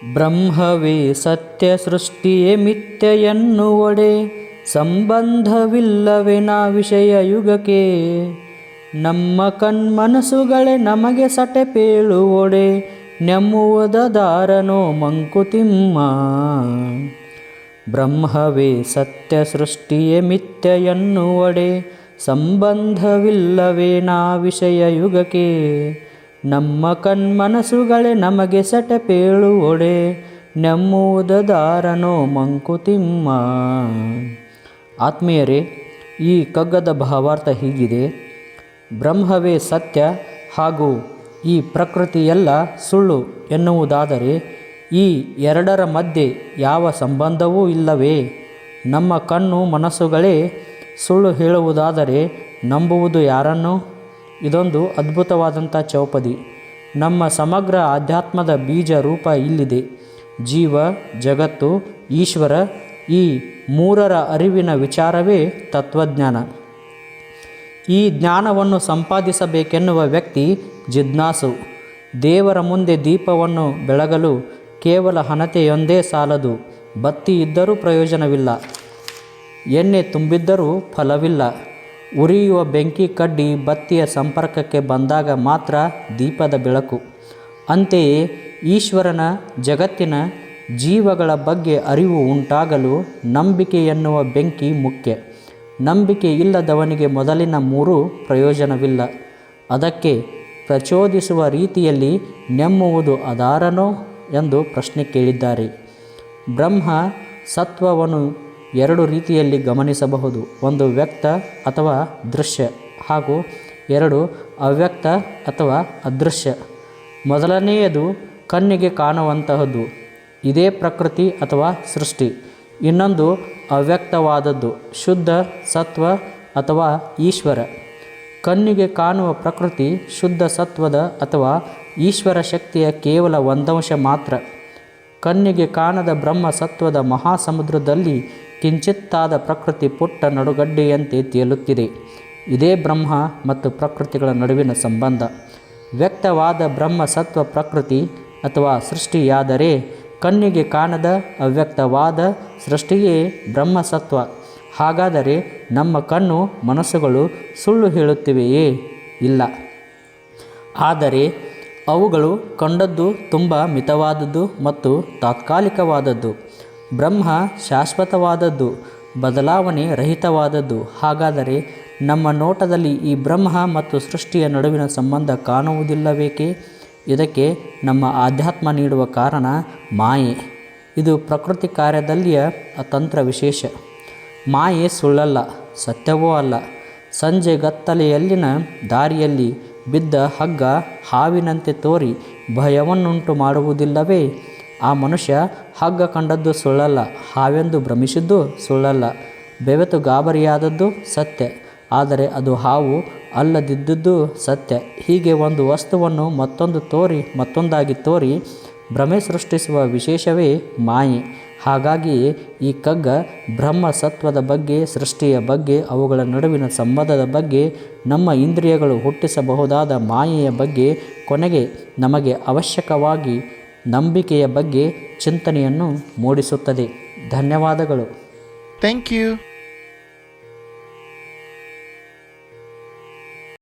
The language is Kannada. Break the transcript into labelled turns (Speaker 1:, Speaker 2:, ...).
Speaker 1: ಬ್ರಹ್ಮವೇ ಸತ್ಯ ಸೃಷ್ಟಿಯೇ ಮಿಥ್ಯ ಎನ್ನುವಡೆ, ಸಂಬಂಧವಿಲ್ಲವೆನ ವಿಷಯ ಯುಗಕ್ಕೆ. ನಮ್ಮ ಕಣ್ಮನಸುಗಳೇ ನಮಗೆ ಸಟೆಪೇಳುವೊಡೆ, ನೆಮ್ಮುವುದಾರನೋ ಮಂಕುತಿಮ್ಮ. ಬ್ರಹ್ಮವೇ ಸತ್ಯ ಸೃಷ್ಟಿಯೇ ಮಿಥ್ಯ ಎನ್ನುವಡೆ, ಸಂಬಂಧವಿಲ್ಲವೇನ ವಿಷಯ ಯುಗಕ್ಕೆ. ನಮ್ಮ ಕಣ್ಮನಸುಗಳೇ ನಮಗೆ ಸಟೆಪೇಳುವೊಡೆ, ನೆಮ್ಮುವುದಾರನೋ ಮಂಕುತಿಮ್ಮ. ಆತ್ಮೀಯರೇ, ಈ ಕಗ್ಗದ ಭಾವಾರ್ಥ ಹೀಗಿದೆ. ಬ್ರಹ್ಮವೇ ಸತ್ಯ ಹಾಗೂ ಈ ಪ್ರಕೃತಿಯೆಲ್ಲ ಸುಳ್ಳು ಎನ್ನುವುದಾದರೆ ಈ ಎರಡರ ಮಧ್ಯೆ ಯಾವ ಸಂಬಂಧವೂ ಇಲ್ಲವೇ? ನಮ್ಮ ಕಣ್ಣು ಮನಸ್ಸುಗಳೇ ಸುಳ್ಳು ಹೇಳುವುದಾದರೆ ನಂಬುವುದು ಯಾರನ್ನು? ಇದೊಂದು ಅದ್ಭುತವಾದಂಥ ಚೌಪದಿ. ನಮ್ಮ ಸಮಗ್ರ ಆಧ್ಯಾತ್ಮದ ಬೀಜ ರೂಪ ಇಲ್ಲಿದೆ. ಜೀವ, ಜಗತ್ತು, ಈಶ್ವರ, ಈ ಮೂರರ ಅರಿವಿನ ವಿಚಾರವೇ ತತ್ವಜ್ಞಾನ. ಈ ಜ್ಞಾನವನ್ನು ಸಂಪಾದಿಸಬೇಕೆನ್ನುವ ವ್ಯಕ್ತಿ ಜಿಜ್ಞಾಸು. ದೇವರ ಮುಂದೆ ದೀಪವನ್ನು ಬೆಳಗಲು ಕೇವಲ ಹಣತೆಯೊಂದೇ ಸಾಲದು. ಬತ್ತಿ ಇದ್ದರೂ ಪ್ರಯೋಜನವಿಲ್ಲ, ಎಣ್ಣೆ ತುಂಬಿದ್ದರೂ ಫಲವಿಲ್ಲ. ಉರಿಯುವ ಬೆಂಕಿ ಕಡ್ಡಿ ಬತ್ತಿಯ ಸಂಪರ್ಕಕ್ಕೆ ಬಂದಾಗ ಮಾತ್ರ ದೀಪದ ಬೆಳಕು. ಅಂತೆಯೇ ಈಶ್ವರನ, ಜಗತ್ತಿನ, ಜೀವಗಳ ಬಗ್ಗೆ ಅರಿವು ಉಂಟಾಗಲು ನಂಬಿಕೆ ಎನ್ನುವ ಬೆಂಕಿ ಮುಖ್ಯ. ನಂಬಿಕೆ ಇಲ್ಲದವನಿಗೆ ಮೊದಲಿನ ಮೂರೂ ಪ್ರಯೋಜನವಿಲ್ಲ. ಅದಕ್ಕೆ ಪ್ರಚೋದಿಸುವ ರೀತಿಯಲ್ಲಿ ನೆಮ್ಮುವುದು ಅದಾರನೋ ಎಂದು ಪ್ರಶ್ನೆ ಕೇಳಿದ್ದಾರೆ. ಬ್ರಹ್ಮ ಸತ್ವವನ್ನು ಎರಡು ರೀತಿಯಲ್ಲಿ ಗಮನಿಸಬಹುದು. ಒಂದು ವ್ಯಕ್ತ ಅಥವಾ ದೃಶ್ಯ ಹಾಗೂ ಎರಡು ಅವ್ಯಕ್ತ ಅಥವಾ ಅದೃಶ್ಯ. ಮೊದಲನೆಯದು ಕಣ್ಣಿಗೆ ಕಾಣುವಂತಹದ್ದು, ಇದೇ ಪ್ರಕೃತಿ ಅಥವಾ ಸೃಷ್ಟಿ. ಇನ್ನೊಂದು ಅವ್ಯಕ್ತವಾದದ್ದು, ಶುದ್ಧ ಸತ್ವ ಅಥವಾ ಈಶ್ವರ. ಕಣ್ಣಿಗೆ ಕಾಣುವ ಪ್ರಕೃತಿ ಶುದ್ಧ ಸತ್ವದ ಅಥವಾ ಈಶ್ವರ ಶಕ್ತಿಯ ಕೇವಲ ಒಂದಂಶ ಮಾತ್ರ. ಕಣ್ಣಿಗೆ ಕಾಣದ ಬ್ರಹ್ಮ ಸತ್ವದ ಮಹಾಸಮುದ್ರದಲ್ಲಿ ಕಿಂಚಿತ್ತಾದ ಪ್ರಕೃತಿ ಪುಟ್ಟ ನಡುಗಡ್ಡೆಯಂತೆ ತೇಲುತ್ತಿದೆ. ಇದೇ ಬ್ರಹ್ಮ ಮತ್ತು ಪ್ರಕೃತಿಗಳ ನಡುವಿನ ಸಂಬಂಧ. ವ್ಯಕ್ತವಾದ ಬ್ರಹ್ಮ ಸತ್ವ ಪ್ರಕೃತಿ ಅಥವಾ ಸೃಷ್ಟಿಯಾದರೆ, ಕಣ್ಣಿಗೆ ಕಾಣದ ಅವ್ಯಕ್ತವಾದ ಸೃಷ್ಟಿಯೇ ಬ್ರಹ್ಮಸತ್ವ. ಹಾಗಾದರೆ ನಮ್ಮ ಕಣ್ಣು ಮನಸ್ಸುಗಳು ಸುಳ್ಳು ಹೇಳುತ್ತಿವೆಯೇ? ಇಲ್ಲ. ಆದರೆ ಅವುಗಳು ಕಂಡದ್ದು ತುಂಬ ಮಿತವಾದದ್ದು ಮತ್ತು ತಾತ್ಕಾಲಿಕವಾದದ್ದು. ಬ್ರಹ್ಮ ಶಾಶ್ವತವಾದದ್ದು, ಬದಲಾವಣೆ ರಹಿತವಾದದ್ದು. ಹಾಗಾದರೆ ನಮ್ಮ ನೋಟದಲ್ಲಿ ಈ ಬ್ರಹ್ಮ ಮತ್ತು ಸೃಷ್ಟಿಯ ನಡುವಿನ ಸಂಬಂಧ ಕಾಣುವುದಿಲ್ಲವೇಕೆ? ಇದಕ್ಕೆ ನಮ್ಮ ಆಧ್ಯಾತ್ಮ ನೀಡುವ ಕಾರಣ ಮಾಯೆ. ಇದು ಪ್ರಕೃತಿ ಕಾರ್ಯದಲ್ಲಿಯ ಅತಂತ್ರ ವಿಶೇಷ. ಮಾಯೆ ಸುಳ್ಳಲ್ಲ, ಸತ್ಯವೂ ಅಲ್ಲ. ಸಂಜೆಗತ್ತಲೆಯಲ್ಲಿನ ದಾರಿಯಲ್ಲಿ ಬಿದ್ದ ಹಗ್ಗ ಹಾವಿನಂತೆ ತೋರಿ ಭಯವನ್ನುಂಟು ಮಾಡುವುದಿಲ್ಲವೇ? ಆ ಮನುಷ್ಯ ಹಗ್ಗ ಕಂಡದ್ದು ಸುಳ್ಳಲ್ಲ, ಹಾವೆಂದು ಭ್ರಮಿಸಿದ್ದು ಸುಳ್ಳಲ್ಲ. ಬೆವೆತು ಗಾಬರಿಯಾದದ್ದು ಸತ್ಯ, ಆದರೆ ಅದು ಹಾವು ಅಲ್ಲದಿದ್ದುದು ಸತ್ಯ. ಹೀಗೆ ಒಂದು ವಸ್ತುವನ್ನು ಮತ್ತೊಂದಾಗಿ ತೋರಿ ಭ್ರಮೆ ಸೃಷ್ಟಿಸುವ ವಿಶೇಷವೇ ಮಾಯೆ. ಹಾಗಾಗಿಯೇ ಈ ಕಗ್ಗ ಬ್ರಹ್ಮ ಸತ್ವದ ಬಗ್ಗೆ, ಸೃಷ್ಟಿಯ ಬಗ್ಗೆ, ಅವುಗಳ ನಡುವಿನ ಸಂಬಂಧದ ಬಗ್ಗೆ, ನಮ್ಮ ಇಂದ್ರಿಯಗಳು ಹುಟ್ಟಿಸಬಹುದಾದ ಮಾಯೆಯ ಬಗ್ಗೆ, ಕೊನೆಗೆ ನಮಗೆ ಅವಶ್ಯಕವಾಗಿ ನಂಬಿಕೆಯ ಬಗ್ಗೆ ಚಿಂತನೆಯನ್ನು ಮೂಡಿಸುತ್ತದೆ. ಧನ್ಯವಾದಗಳು.
Speaker 2: Thank you.